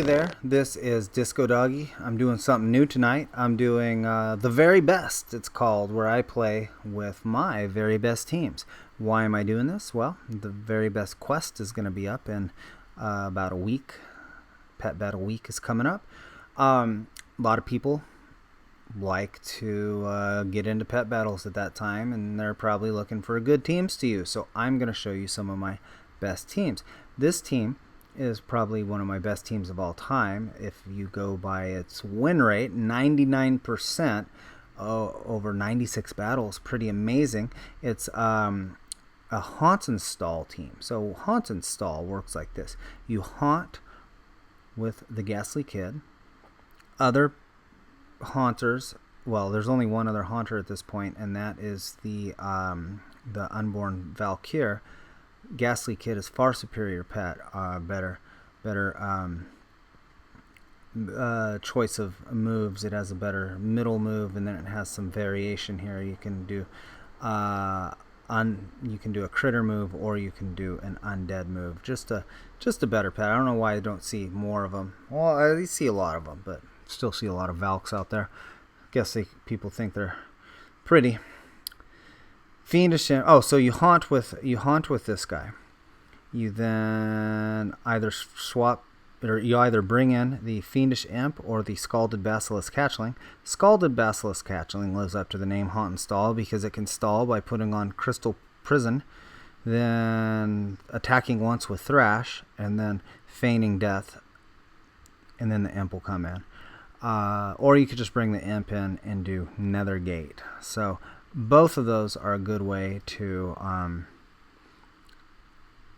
there, this is Discodoggy. I'm doing something new tonight. I'm doing The Very Best, it's called, where I play with my very best teams. Why am I doing this? Well, the Very Best quest is going to be up in about a week. Pet Battle Week is coming up. A lot of people like to get into pet battles at that time, and they're probably looking for good teams to use. So I'm going to show you some of my best teams. This team is probably one of my best teams of all time. If you go by its win rate, 99% over 96 battles, pretty amazing. It's a haunt and stall team. So haunt and stall works like this. You haunt with the Ghastly Kid. Other haunters, well, there's only one other haunter at this point, and that is the unborn Valkyr. Ghastly Kid is far superior pet, better choice of moves. It has a better middle move, and then it has some variation here. You can do you can do a critter move, or you can do an undead move. Just a better pet. I don't know why I don't see more of them. Well, I see a lot of them, but still see a lot of Valks out there. Guess people think they're pretty. Fiendish. Oh, so you haunt with this guy. You then either swap, or you either bring in the Fiendish Imp or the Scalded Basilisk Hatchling. Scalded Basilisk Hatchling lives up to the name Haunt and Stall because it can stall by putting on Crystal Prison, then attacking once with Thrash, and then feigning death, and then the Imp will come in. Or you could just bring the Imp in and do Nethergate. So both of those are a good way to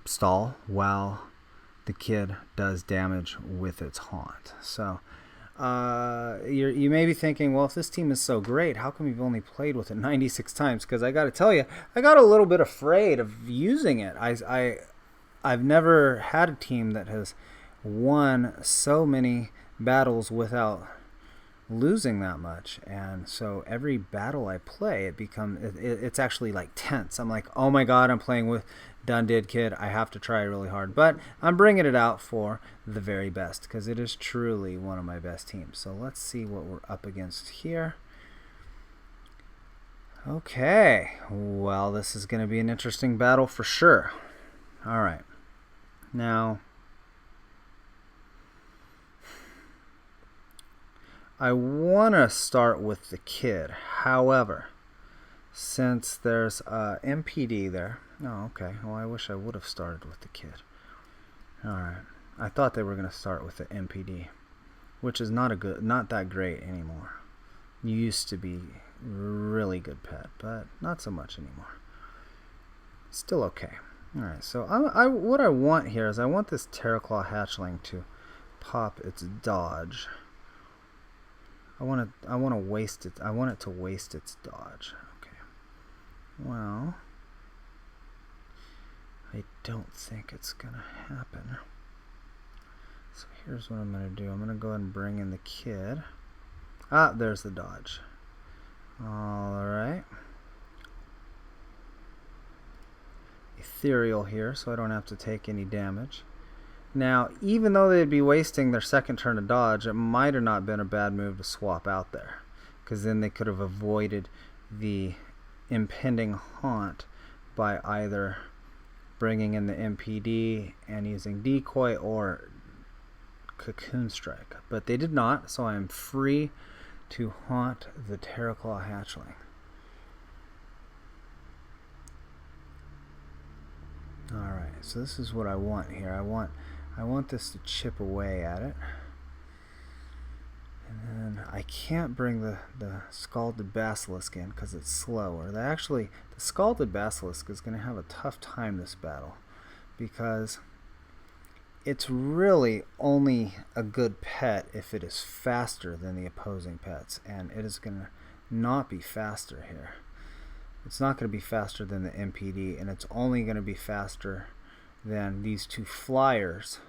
stall while the kid does damage with its haunt. So you may be thinking, well, if this team is so great, how come you've only played with it 96 times? Because I got to tell you, I got a little bit afraid of using it. I've never had a team that has won so many battles without losing that much, and so every battle I play, it's actually like tense. I'm like, oh my god, I'm playing with Dundid Kid. I have to try really hard, but I'm bringing it out for the very best because it is truly one of my best teams. So let's see what we're up against here. Okay, well, this is going to be an interesting battle for sure. All right, now I want to start with the kid. However, since there's MPD there. Oh, okay. Well, I wish I would have started with the kid. Alright. I thought they were going to start with the MPD, which is not that great anymore. You used to be really good pet, but not so much anymore. Still okay. Alright, so what I want here is I want this Teroclaw hatchling to pop its dodge. I want to waste it. I want it to waste its dodge. Okay. Well, I don't think it's gonna happen. So here's what I'm gonna do. I'm gonna go ahead and bring in the kid. Ah, there's the dodge. All right. Ethereal here, so I don't have to take any damage. Now, even though they'd be wasting their second turn of dodge, it might have not been a bad move to swap out there, because then they could have avoided the impending haunt by either bringing in the MPD and using Decoy or Cocoon Strike. But they did not, so I am free to haunt the Terraclaw hatchling. Alright, so this is what I want here. I want this to chip away at it. And then I can't bring the Scalded Basilisk in because it's slower. The Scalded Basilisk is going to have a tough time this battle because it's really only a good pet if it is faster than the opposing pets, and it is going to not be faster here. It's not going to be faster than the MPD, and it's only going to be faster than these two flyers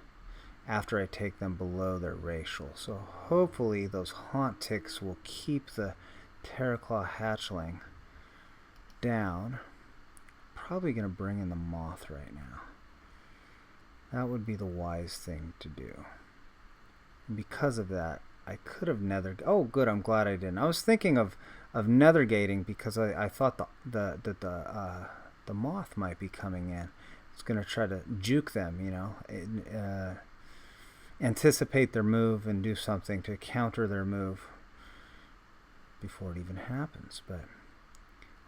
after I take them below their racial. So hopefully those haunt ticks will keep the Teroclaw hatchling down. Probably going to bring in the Moth right now. That would be the wise thing to do. Because of that, I could have nether. Oh, good. I'm glad I didn't. I was thinking of nethergating because I thought the moth might be coming in. It's gonna try to juke them, you know, anticipate their move and do something to counter their move before it even happens. But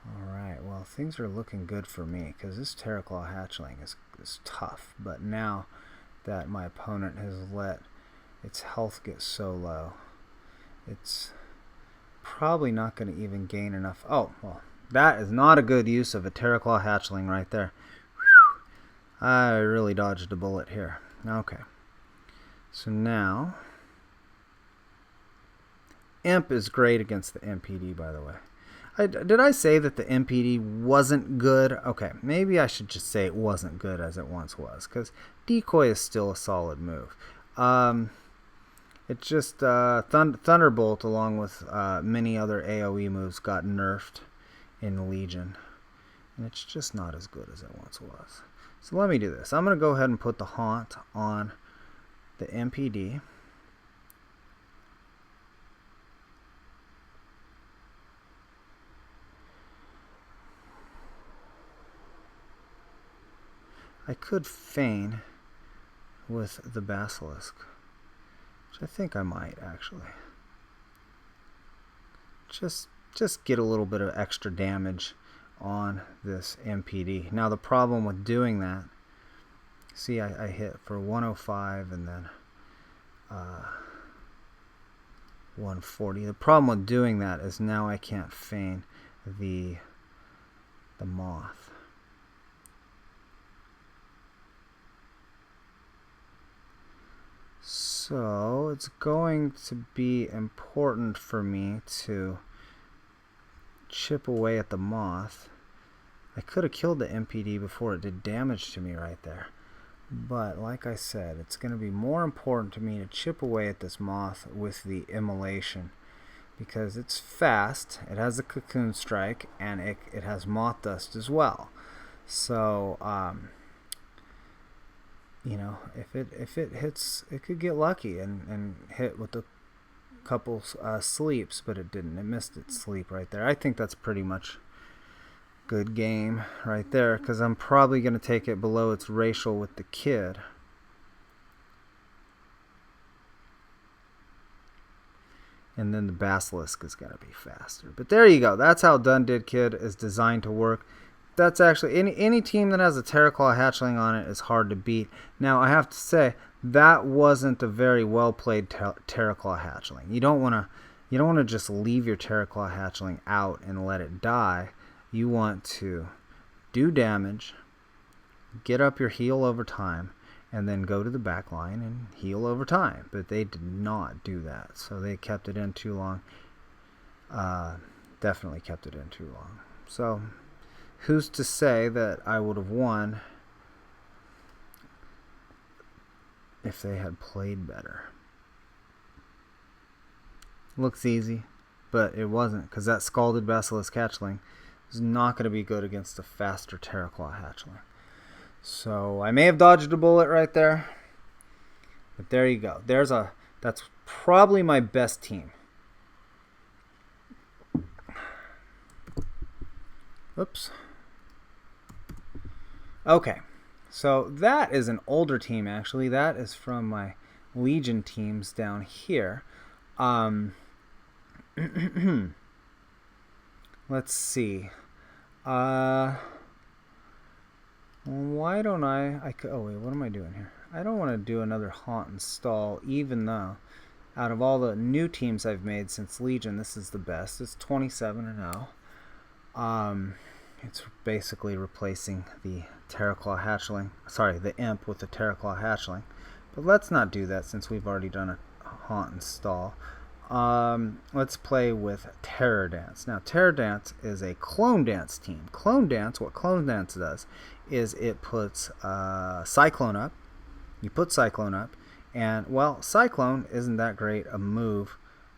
all right, well, things are looking good for me because this Teroclaw hatchling is tough. But now that my opponent has let its health get so low, it's probably not going to even gain enough. Oh, well, that is not a good use of a Teroclaw hatchling right there. Whew. I really dodged a bullet here. Okay. So now, Imp is great against the MPD, by the way. Did I say that the MPD wasn't good? Okay, maybe I should just say it wasn't good as it once was, because Decoy is still a solid move. It's just Thunderbolt, along with many other AoE moves, got nerfed in Legion, and it's just not as good as it once was. So let me do this. I'm going to go ahead and put the Haunt on the MPD. I could feign with the Basilisk, which I think I might actually. Just get a little bit of extra damage on this MPD. Now the problem with doing that, see, I hit for 105 and then 140. The problem with doing that is now I can't feign the Moth. So it's going to be important for me to chip away at the Moth. I could have killed the MPD before it did damage to me right there. But like I said, it's going to be more important to me to chip away at this Moth with the Immolation, because it's fast, it has a Cocoon Strike, and it has Moth Dust as well. So, you know, if it hits, it could get lucky and hit with a couple sleeps, but it didn't. It missed its sleep right there. I think that's pretty much good game right there, because I'm probably going to take it below its racial with the kid. And then the Basilisk is going to be faster. But there you go. That's how Done Did Kid is designed to work. That's actually, any team that has a Teroclaw hatchling on it is hard to beat. Now, I have to say, that wasn't a very well played Teroclaw hatchling. You don't want to just leave your Teroclaw hatchling out and let it die. You want to do damage, get up your heal over time, and then go to the back line and heal over time. But they did not do that, so they kept it in too long. Definitely kept it in too long. So who's to say that I would have won if they had played better? Looks easy, but it wasn't, because that Scalded Basilisk hatchling is not going to be good against a faster Teroclaw hatchling. So I may have dodged a bullet right there, but there you go. That's probably my best team. Oops. Okay, so that is an older team, actually. That is from my Legion teams down here. Let's see. Why don't oh wait, what am I doing here? I don't want to do another Haunt and Stall, even though out of all the new teams I've made since Legion, this is the best. It's 27-0. It's basically replacing the Teroclaw hatchling. Sorry, the Imp with the Teroclaw hatchling. But let's not do that since we've already done a Haunt and Stall. Let's play with Terrordance. Now, Terrordance is a Clone Dance team. Clone Dance, what Clone Dance does is it puts Cyclone up. You put Cyclone up, and, well, Cyclone isn't that great a move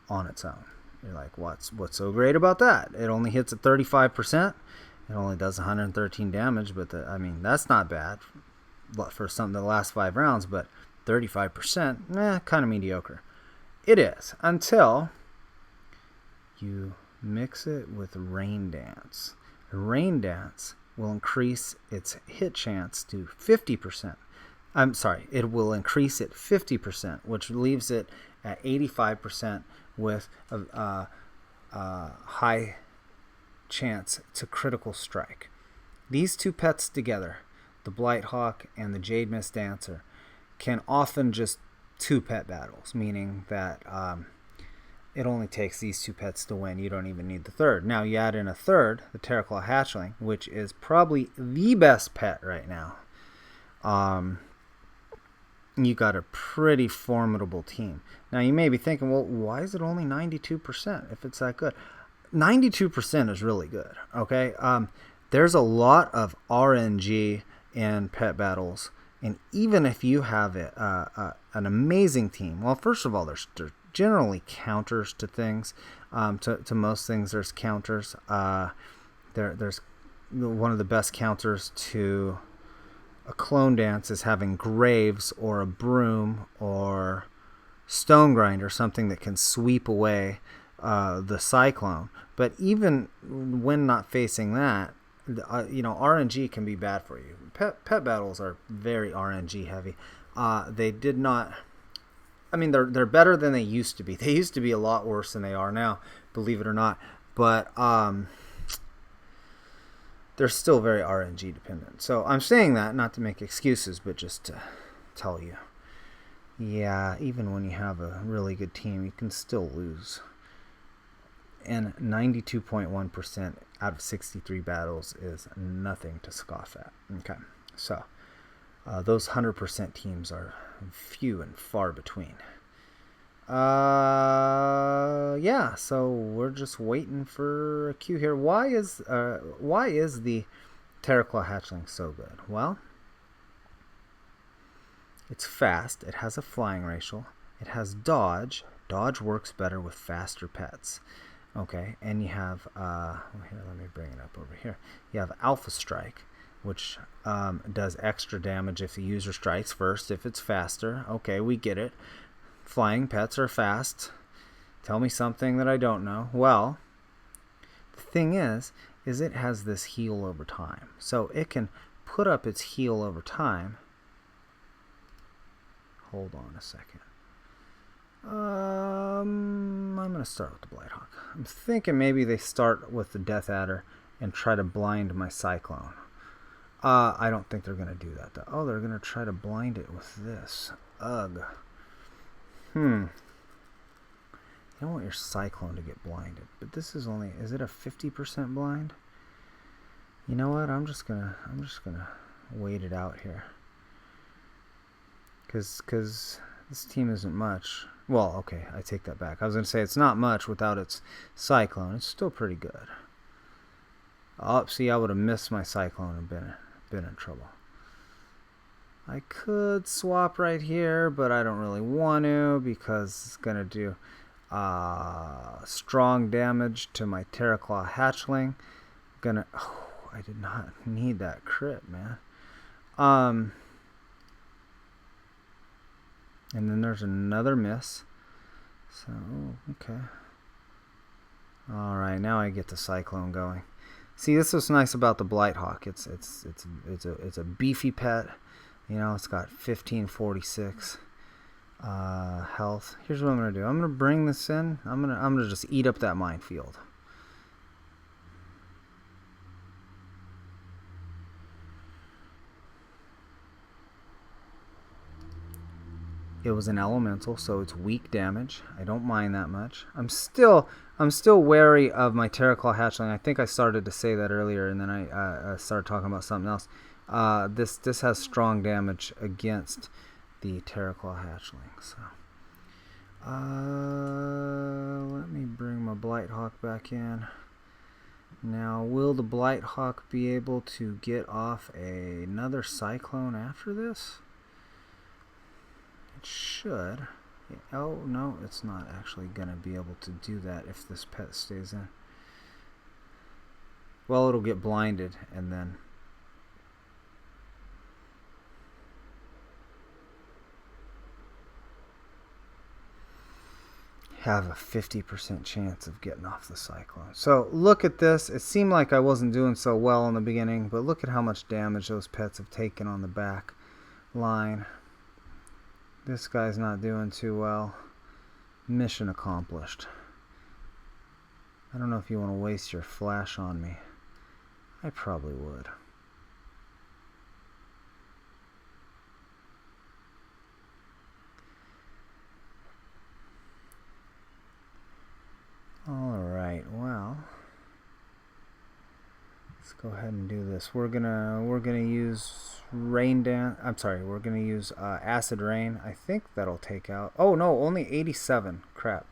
on its own. You're like, what's so great about that? It only hits at 35%. It only does 113 damage, but I mean, that's not bad for something that lasts 5 rounds, but 35%, kind of mediocre. It is, until you mix it with Rain Dance. Rain Dance will increase its hit chance to 50%. I'm sorry, it will increase it 50%, which leaves it at 85% with a high chance to critical strike. These two pets together, the Blighthawk and the Jademist Dancer, can often just two pet battles, meaning that it only takes these two pets to win. You don't even need the third. Now you add in a third, the Teroclaw Hatchling, which is probably the best pet right now. You got a pretty formidable team. Now you may be thinking, well, why is it only 92% if it's that good? 92% is really good, okay? There's a lot of RNG in pet battles, and even if you have an amazing team, well, first of all, there's generally counters to things. To most things, there's counters. There's one of the best counters to a clone dance is having Graves or a Broom or Stone Grinder, something that can sweep away the Cyclone. But even when not facing that, RNG can be bad for you. Pet battles are very RNG heavy. They did not. I mean, they're better than they used to be. They used to be a lot worse than they are now, believe it or not. But they're still very RNG dependent. So I'm saying that not to make excuses, but just to tell you. Yeah, even when you have a really good team, you can still lose. And 92.1% out of 63 battles is nothing to scoff at. Okay, so those 100% teams are few and far between. Yeah, so we're just waiting for a cue here. Why is the Teroclaw Hatchling so good? Well, it's fast. It has a flying racial. It has dodge. Dodge works better with faster pets. Okay, and you have here, let me bring it up over here. You have Alpha Strike, which does extra damage if the user strikes first, if it's faster. Okay, we get it. Flying pets are fast. Tell me something that I don't know. Well, the thing is it has this heal over time. So it can put up its heal over time. Hold on a second. I'm going to start with the Blighthawk. I'm thinking maybe they start with the Death Adder and try to blind my Cyclone. I don't think they're going to do that, though. Oh, they're going to try to blind it with this. Ugh. You don't want your Cyclone to get blinded. But this is only... Is it a 50% blind? You know what? I'm just gonna wait it out here. Because this team isn't much. Well, okay, I take that back. I was going to say it's not much without its Cyclone. It's still pretty good. Oh, see, I would have missed my Cyclone and been in trouble. I could swap right here, but I don't really want to because it's going to do strong damage to my Teroclaw Hatchling. Oh, I did not need that crit, man. And then there's another miss. So, okay. Alright, now I get the Cyclone going. See, this is nice about the Blighthawk. It's a beefy pet. You know, it's got 1546 health. Here's what I'm gonna do. I'm gonna bring this in. I'm gonna just eat up that minefield. It was an elemental, so it's weak damage. I don't mind that much. I'm still wary of my Teroclaw Hatchling. I think I started to say that earlier, and then I started talking about something else. This has strong damage against the Teroclaw Hatchling. So, let me bring my Blighthawk back in. Now, will the Blighthawk be able to get off another Cyclone after this? It should. Oh, no, it's not actually going to be able to do that if this pet stays in. Well, it'll get blinded and then... have a 50% chance of getting off the Cyclone. So look at this. It seemed like I wasn't doing so well in the beginning, but look at how much damage those pets have taken on the back line. This guy's not doing too well. Mission accomplished. I don't know if you want to waste your flash on me. I probably would. Alright, well, let's go ahead and do this. We're gonna use rain dance. I'm sorry, we're gonna use acid rain. I think that'll take out. Oh no, only 87. Crap.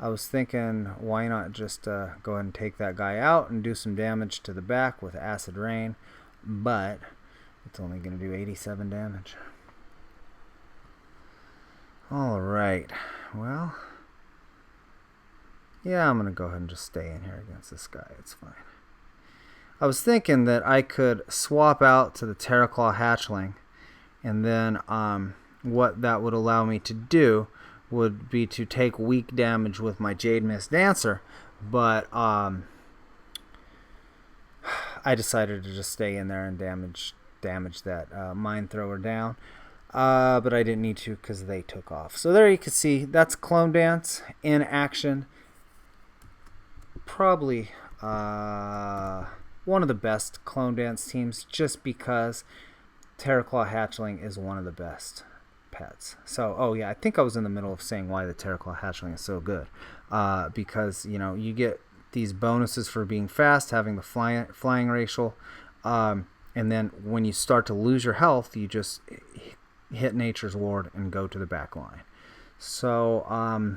I was thinking, why not just go ahead and take that guy out and do some damage to the back with acid rain, but it's only gonna do 87 damage. Alright, well, yeah, I'm going to go ahead and just stay in here against this guy. It's fine. I was thinking that I could swap out to the Teroclaw Hatchling, and then what that would allow me to do would be to take weak damage with my Jademist Dancer, but I decided to just stay in there and damage that Mine Thrower down. But I didn't need to because they took off. So there you can see, that's Clone Dance in action. Probably one of the best Clone Dance teams, just because Teroclaw Hatchling is one of the best pets. So, oh yeah, I think I was in the middle of saying why the Teroclaw Hatchling is so good. Because, you know, you get these bonuses for being fast, having the flying racial, and then when you start to lose your health, you just hit Nature's Ward and go to the back line. So,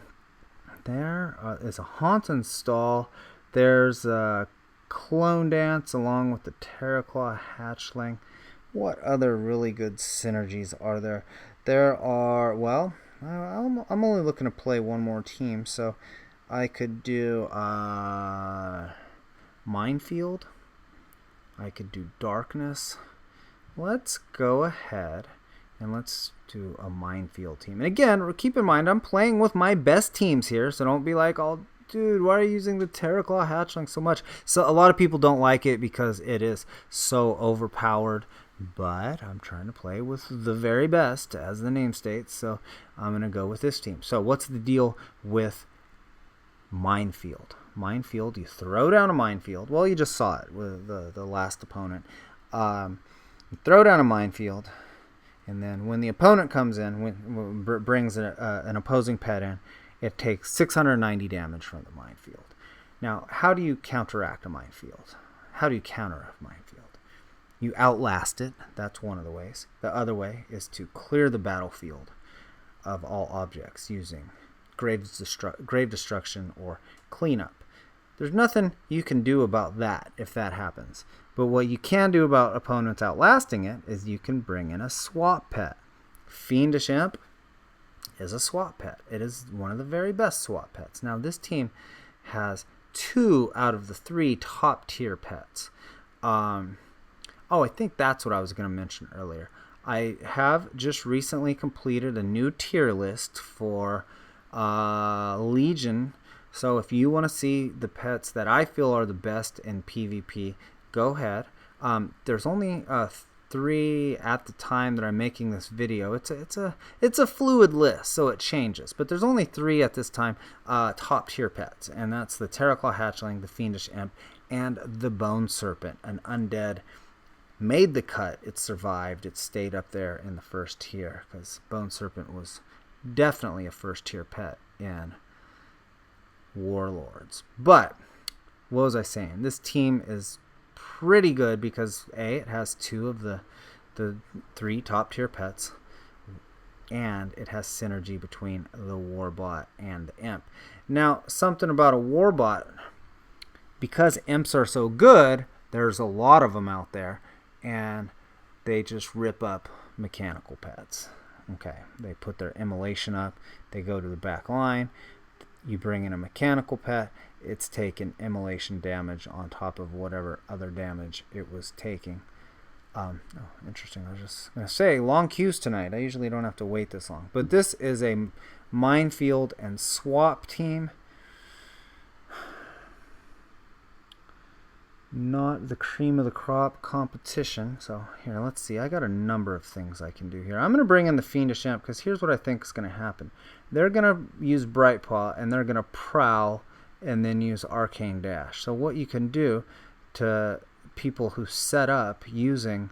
there is a Haunt and Stall. There's a Clone Dance along with the Teroclaw Hatchling. What other really good synergies are there? There are, well, I'm only looking to play one more team, so I could do Minefield. I could do Darkness. Let's go ahead and let's do a Minefield team. And again, keep in mind, I'm playing with my best teams here, so don't be like, oh, dude, why are you using the Teroclaw Hatchling so much? So a lot of people don't like it because it is so overpowered, but I'm trying to play with the very best, as the name states, so I'm going to go with this team. So what's the deal with Minefield? Minefield, you throw down a Minefield. Well, you just saw it with the last opponent. You throw down a Minefield. And then when the opponent comes in, brings an opposing pet in, it takes 690 damage from the Minefield. Now, how do you counteract a Minefield? How do you counter a Minefield? You outlast it. That's one of the ways. The other way is to clear the battlefield of all objects using grave destruction or cleanup. There's nothing you can do about that if that happens. But what you can do about opponents outlasting it is you can bring in a swap pet. Fiendish Imp is a swap pet. It is one of the very best swap pets. Now, this team has 2 out of the 3 top tier pets. Oh, I think that's what I was going to mention earlier. I have just recently completed a new tier list for Legion. So if you want to see the pets that I feel are the best in PvP, go ahead. There's only 3 at the time that I'm making this video. It's a fluid list, so it changes. But there's only 3 at this time top tier pets, and that's the Teroclaw Hatchling, the Fiendish Imp, and the Bone Serpent, an undead. Made the cut. It survived. It stayed up there in the first tier because Bone Serpent was definitely a first tier pet in Warlords. But what was I saying? This team is pretty good because A, it has 2 of the 3 top tier pets, and it has synergy between the Warbot and the Imp. Now, something about a Warbot, because Imps are so good, there's a lot of them out there, and they just rip up mechanical pets. Okay, they put their immolation up, they go to the back line, you bring in a mechanical pet, it's taking immolation damage on top of whatever other damage it was taking. Interesting. I was just going to say, long queues tonight. I usually don't have to wait this long. But this is a minefield and swap team. Not the cream of the crop competition. So here, let's see. I got a number of things I can do here. I'm going to bring in the Fiendish Amp because here's what I think is going to happen. They're going to use Brightpaw and they're going to prowl and then use Arcane Dash. So what you can do to people who set up using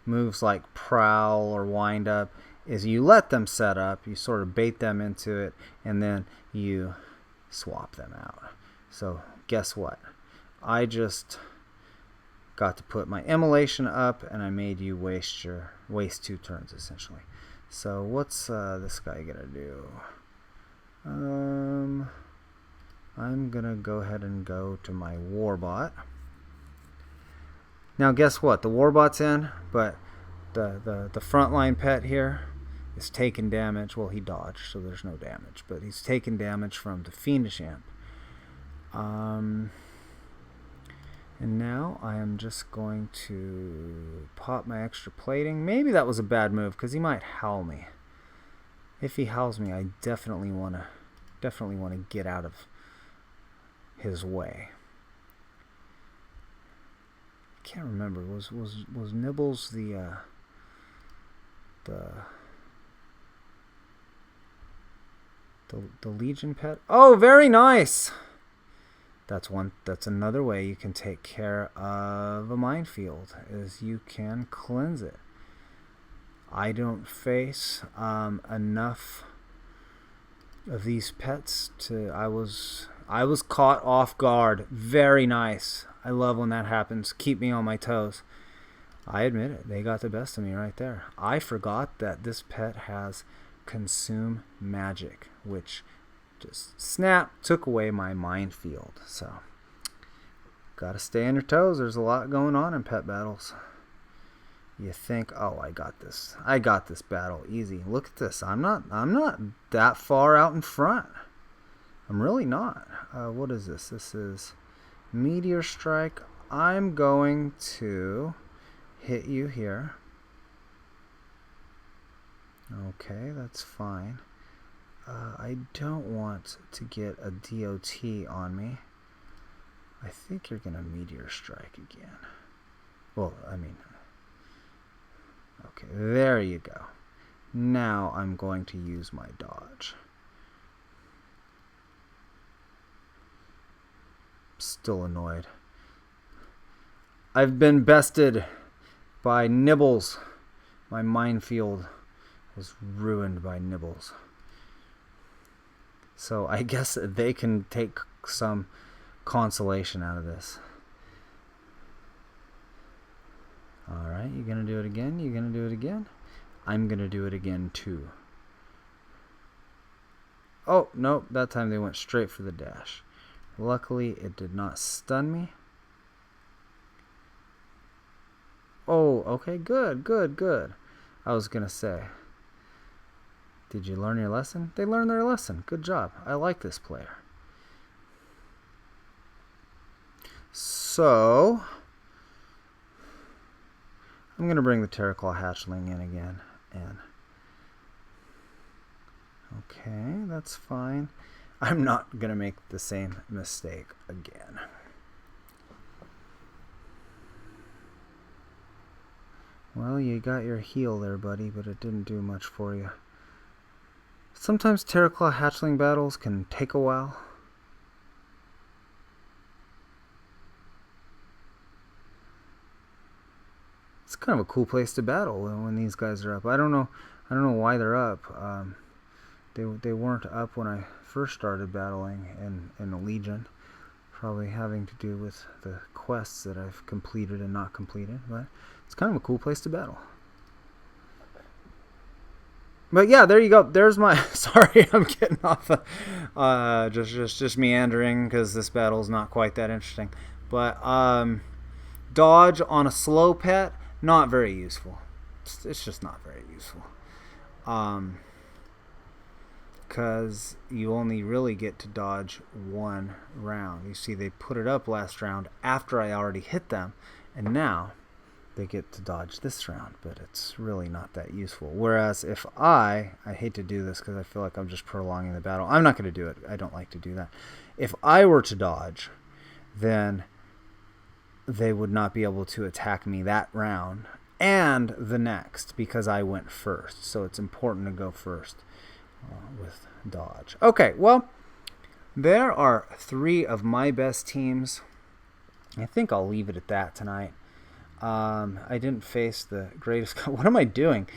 moves like prowl or wind up is you let them set up, you sort of bait them into it, and then you swap them out. So guess what? I just got to put my immolation up and I made you waste 2 turns essentially. So what's this guy gonna do? I'm gonna go ahead and go to my Warbot. Now guess what? The Warbot's in, but the frontline pet here is taking damage. Well, he dodged, so there's no damage, but he's taking damage from the Fiendish Amp. And now I am just going to pop my extra plating. Maybe that was a bad move because he might howl me. If he howls me, I definitely want to get out of his way. I can't remember. Was Nibbles the Legion pet? Oh, very nice. That's another way you can take care of a minefield, is you can cleanse it. I don't face enough of these pets to. I was caught off guard. Very nice. I love when that happens. Keep me on my toes. I admit it. They got the best of me right there. I forgot that this pet has Consume Magic, which just snap took away my minefield. So gotta stay on your toes. There's a lot going on in pet battles. You think, oh, I got this battle easy. Look at this. I'm not that far out in front. I'm really not. What is this? This is Meteor Strike. I'm going to hit you here. Okay, that's fine. I don't want to get a DOT on me. I think you're going to Meteor Strike again. Well, I mean, okay, there you go. Now I'm going to use my dodge. Still annoyed. I've been bested by Nibbles. My minefield was ruined by Nibbles. So I guess they can take some consolation out of this. Alright, you're going to do it again? You're going to do it again? I'm going to do it again too. Oh, nope, that time they went straight for the dash. Luckily, it did not stun me. Oh, okay, good. I was going to say, did you learn your lesson? They learned their lesson. Good job. I like this player. So, I'm going to bring the Teroclaw Hatchling in again. And okay, that's fine. I'm not going to make the same mistake again. Well, you got your heal there, buddy, but it didn't do much for you. Sometimes Teroclaw Hatchling battles can take a while. It's kind of a cool place to battle when these guys are up. I don't know why they're up. They weren't up when I first started battling in the Legion. Probably having to do with the quests that I've completed and not completed. But it's kind of a cool place to battle. But yeah, there you go. There's my. Sorry, I'm getting off. Just meandering because this battle is not quite that interesting. But dodge on a slow pet, not very useful. It's just not very useful. Because you only really get to dodge one round. You see, they put it up last round after I already hit them, And now they get to dodge this round, but it's really not that useful. Whereas if I hate to do this because I feel like I'm just prolonging the battle. I'm not going to do it. I don't like to do that. If I were to dodge, then they would not be able to attack me that round and the next because I went first. So it's important to go first with dodge. Okay, well, there are 3 of my best teams. I think I'll leave it at that tonight. I didn't face the greatest... What am I doing?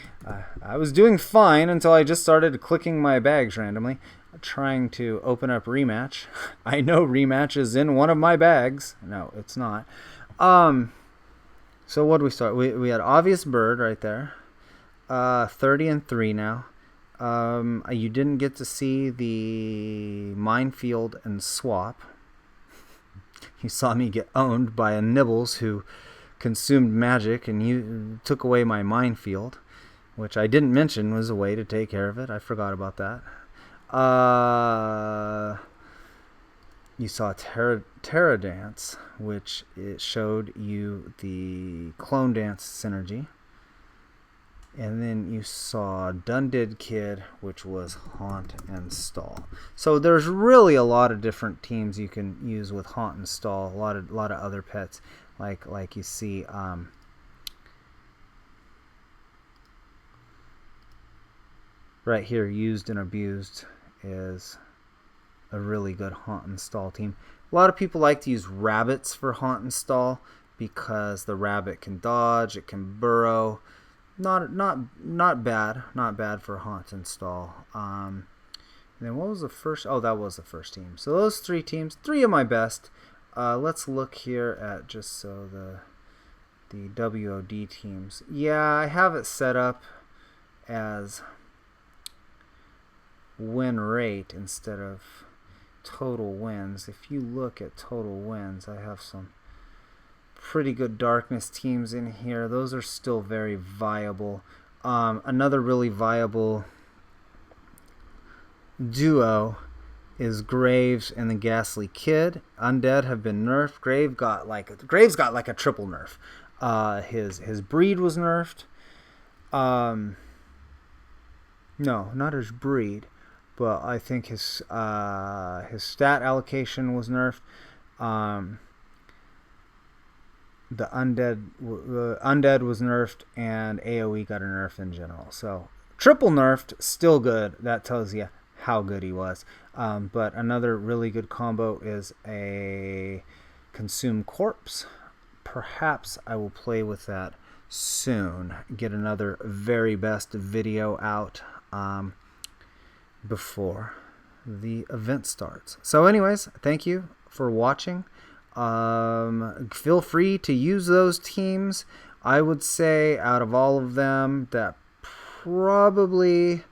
I was doing fine until I just started clicking my bags randomly, trying to open up rematch. I know rematch is in one of my bags. No, it's not. So what do we start? We had obvious bird right there. 30-3 now. You didn't get to see the minefield and swap. You saw me get owned by a Nibbles who consumed magic, and you took away my minefield, which I didn't mention was a way to take care of it. I forgot about that. You saw Terrordance, which it showed you the Clone Dance synergy. And then you saw Dunded Kid, which was Haunt and Stall. So there's really a lot of different teams you can use with Haunt and Stall. A lot of other pets, like you see. Right here, Used and Abused is a really good Haunt and Stall team. A lot of people like to use rabbits for Haunt and Stall because the rabbit can dodge, it can burrow. Not bad for Haunt and Stall. And then what was the first? Oh, that was the first team. So those 3 teams, 3 of my best. Let's look here at just so the WOD teams. Yeah, I have it set up as win rate instead of total wins. If you look at total wins, I have some pretty good darkness teams in here. Those are still very viable. Another really viable duo is Graves and the Ghastly Kid. Undead have been nerfed. Graves got like a triple nerf. His breed was nerfed. No, not his breed, but I think his stat allocation was nerfed. The undead was nerfed, and AoE got a nerf in general. So triple nerfed, still good. That tells you how good he was. But another really good combo is a Consume Corpse. Perhaps I will play with that soon. Get another very best video out before the event starts. So anyways, thank you for watching. Feel free to use those teams. I would say out of all of them that probably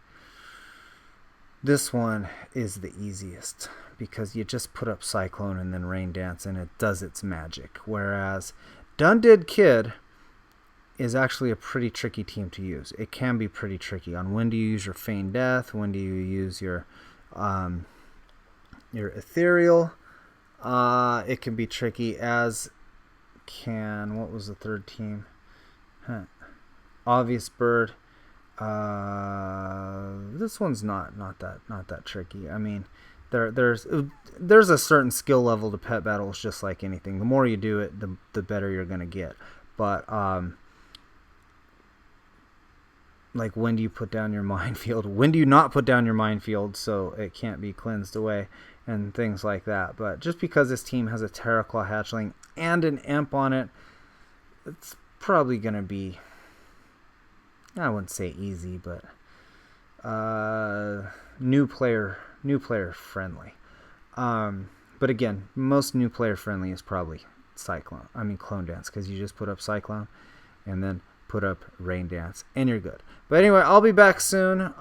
this one is the easiest because you just put up Cyclone and then Rain Dance and it does its magic. Whereas Dunded Kid is actually a pretty tricky team to use. It can be pretty tricky on when do you use your Feign Death, when do you use your Ethereal. It can be tricky, as can, what was the third team? Obvious Bird. This one's not that tricky. I mean, there's a certain skill level to pet battles, just like anything. The more you do it, the better you're gonna get. But like, when do you put down your minefield? When do you not put down your minefield so it can't be cleansed away? And things like that. But just because this team has a Teroclaw Hatchling and an Imp on it, it's probably going to be, I wouldn't say easy, but new player friendly. But again, most new player friendly is probably Clone Dance, because you just put up Cyclone and then put up Rain Dance and you're good. But anyway, I'll be back soon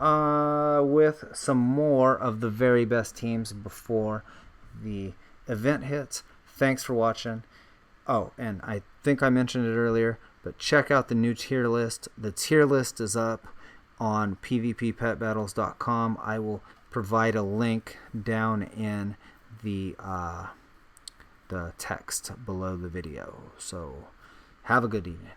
with some more of the very best teams before the event hits. Thanks for watching. Oh, and I think I mentioned it earlier, but check out the new tier list. The tier list is up on pvppetbattles.com. I will provide a link down in the text below the video. So Have a good evening.